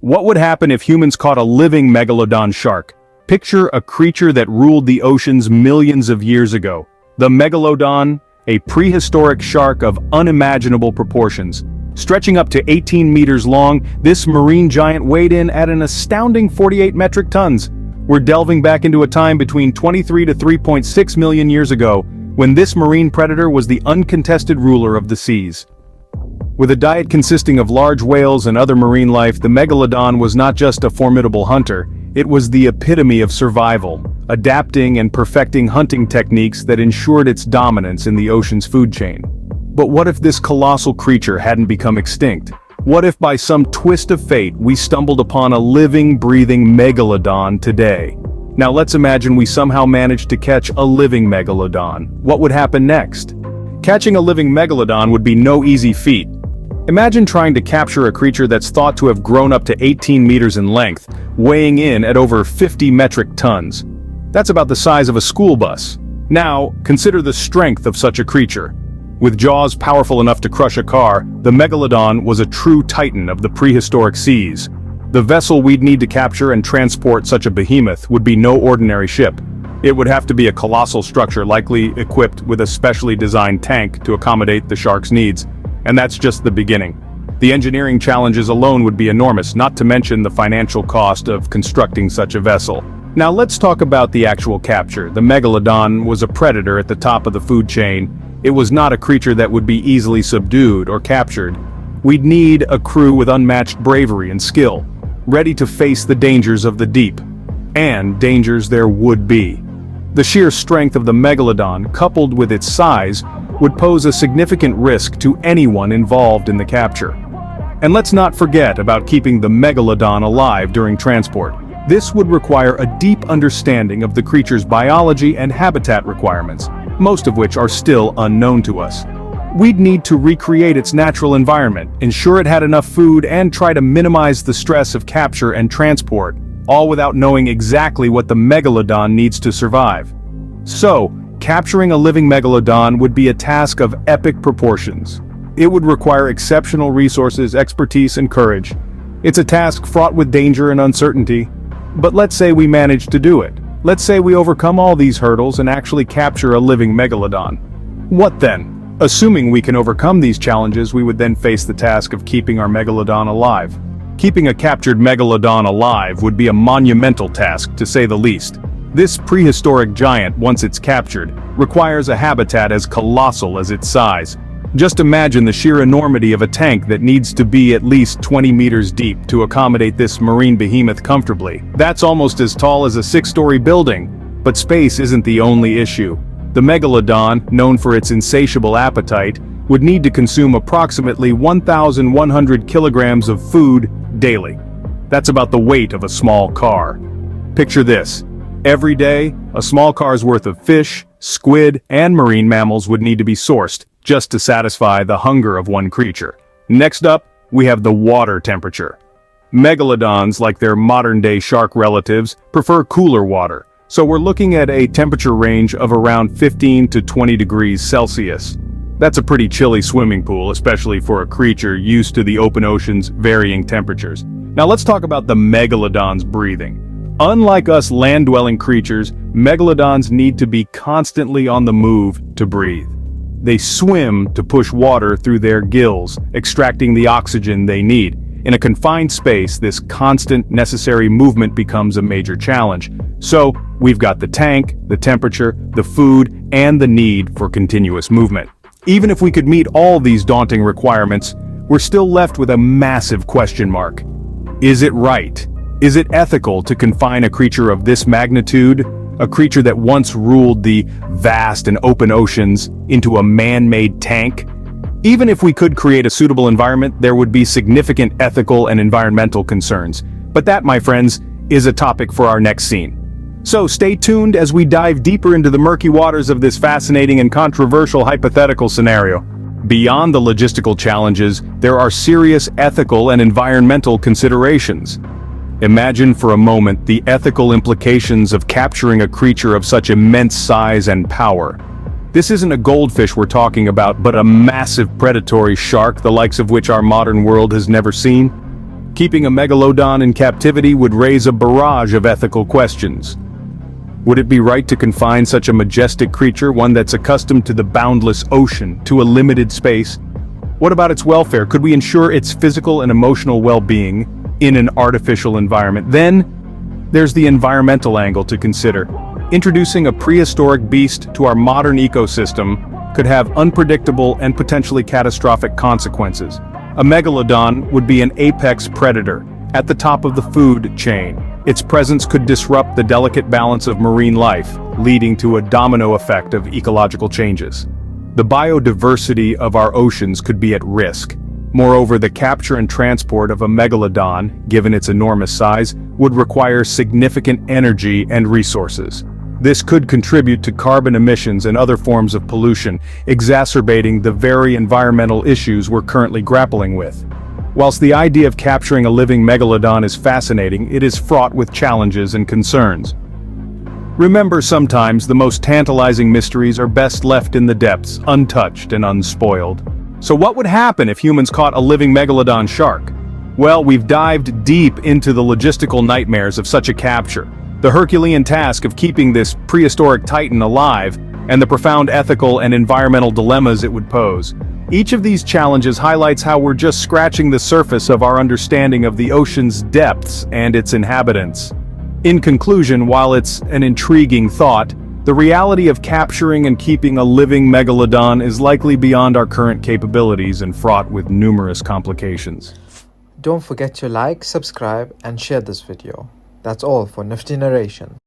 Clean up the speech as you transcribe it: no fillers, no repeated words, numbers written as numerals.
What would happen if humans caught a living megalodon shark? Picture a creature that ruled the oceans millions of years ago. The Megalodon, a prehistoric shark of unimaginable proportions. Stretching up to 18 meters long, this marine giant weighed in at an astounding 48 metric tons. We're delving back into a time between 23 to 3.6 million years ago, when this marine predator was the uncontested ruler of the seas. With a diet consisting of large whales and other marine life, the Megalodon was not just a formidable hunter, it was the epitome of survival, adapting and perfecting hunting techniques that ensured its dominance in the ocean's food chain. But what if this colossal creature hadn't become extinct? What if by some twist of fate we stumbled upon a living, breathing Megalodon today? Now let's imagine we somehow managed to catch a living Megalodon. What would happen next? Catching a living Megalodon would be no easy feat. Imagine trying to capture a creature that's thought to have grown up to 18 meters in length, weighing in at over 50 metric tons. That's about the size of a school bus. Now, consider the strength of such a creature. With jaws powerful enough to crush a car, the Megalodon was a true titan of the prehistoric seas. The vessel we'd need to capture and transport such a behemoth would be no ordinary ship. It would have to be a colossal structure likely equipped with a specially designed tank to accommodate the shark's needs. And that's just the beginning. The engineering challenges alone would be enormous, not to mention the financial cost of constructing such a vessel. Now let's talk about the actual capture. The Megalodon was a predator at the top of the food chain. It was not a creature that would be easily subdued or captured. We'd need a crew with unmatched bravery and skill, ready to face the dangers of the deep. And dangers there would be. The sheer strength of the Megalodon, coupled with its size, would pose a significant risk to anyone involved in the capture. And let's not forget about keeping the Megalodon alive during transport. This would require a deep understanding of the creature's biology and habitat requirements, most of which are still unknown to us. We'd need to recreate its natural environment, ensure it had enough food, and try to minimize the stress of capture and transport, all without knowing exactly what the Megalodon needs to survive. So, capturing a living Megalodon would be a task of epic proportions. It would require exceptional resources, expertise, and courage. It's a task fraught with danger and uncertainty. But let's say we manage to do it. Let's say we overcome all these hurdles and actually capture a living Megalodon. What then? Assuming we can overcome these challenges, we would then face the task of keeping our Megalodon alive. Keeping a captured Megalodon alive would be a monumental task, to say the least. This prehistoric giant, once it's captured, requires a habitat as colossal as its size. Just imagine the sheer enormity of a tank that needs to be at least 20 meters deep to accommodate this marine behemoth comfortably. That's almost as tall as a 6-story building. But space isn't the only issue. The Megalodon, known for its insatiable appetite, would need to consume approximately 1,100 kilograms of food daily. That's about the weight of a small car. Picture this. Every day, a small car's worth of fish, squid, and marine mammals would need to be sourced just to satisfy the hunger of one creature. Next up, we have the water temperature. Megalodons, like their modern-day shark relatives, prefer cooler water, so we're looking at a temperature range of around 15 to 20 degrees Celsius. That's a pretty chilly swimming pool, especially for a creature used to the open ocean's varying temperatures. Now let's talk about the Megalodon's breathing. Unlike us land-dwelling creatures, Megalodons need to be constantly on the move to breathe. They swim to push water through their gills, extracting the oxygen they need. In a confined space, this constant, necessary movement becomes a major challenge. So, we've got the tank, the temperature, the food, and the need for continuous movement. Even if we could meet all these daunting requirements, we're still left with a massive question mark. Is it right? Is it ethical to confine a creature of this magnitude, a creature that once ruled the vast and open oceans, into a man-made tank? Even if we could create a suitable environment, there would be significant ethical and environmental concerns. But that, my friends, is a topic for our next scene. So stay tuned as we dive deeper into the murky waters of this fascinating and controversial hypothetical scenario. Beyond the logistical challenges, there are serious ethical and environmental considerations. Imagine for a moment the ethical implications of capturing a creature of such immense size and power. This isn't a goldfish we're talking about, but a massive predatory shark, the likes of which our modern world has never seen. Keeping a megalodon in captivity would raise a barrage of ethical questions. Would it be right to confine such a majestic creature, one that's accustomed to the boundless ocean, to a limited space? What about its welfare? Could we ensure its physical and emotional well-being in an artificial environment? Then, there's the environmental angle to consider. Introducing a prehistoric beast to our modern ecosystem could have unpredictable and potentially catastrophic consequences. A megalodon would be an apex predator, at the top of the food chain. Its presence could disrupt the delicate balance of marine life, leading to a domino effect of ecological changes. The biodiversity of our oceans could be at risk. Moreover, the capture and transport of a megalodon, given its enormous size, would require significant energy and resources. This could contribute to carbon emissions and other forms of pollution, exacerbating the very environmental issues we're currently grappling with. Whilst the idea of capturing a living megalodon is fascinating, it is fraught with challenges and concerns. Remember, sometimes the most tantalizing mysteries are best left in the depths, untouched and unspoiled. So what would happen if humans caught a living megalodon shark? Well, we've dived deep into the logistical nightmares of such a capture, the Herculean task of keeping this prehistoric titan alive, and the profound ethical and environmental dilemmas it would pose. Each of these challenges highlights how we're just scratching the surface of our understanding of the ocean's depths and its inhabitants. In conclusion, while it's an intriguing thought, the reality of capturing and keeping a living megalodon is likely beyond our current capabilities and fraught with numerous complications. Don't forget to like, subscribe, and share this video. That's all for Nifty Narration.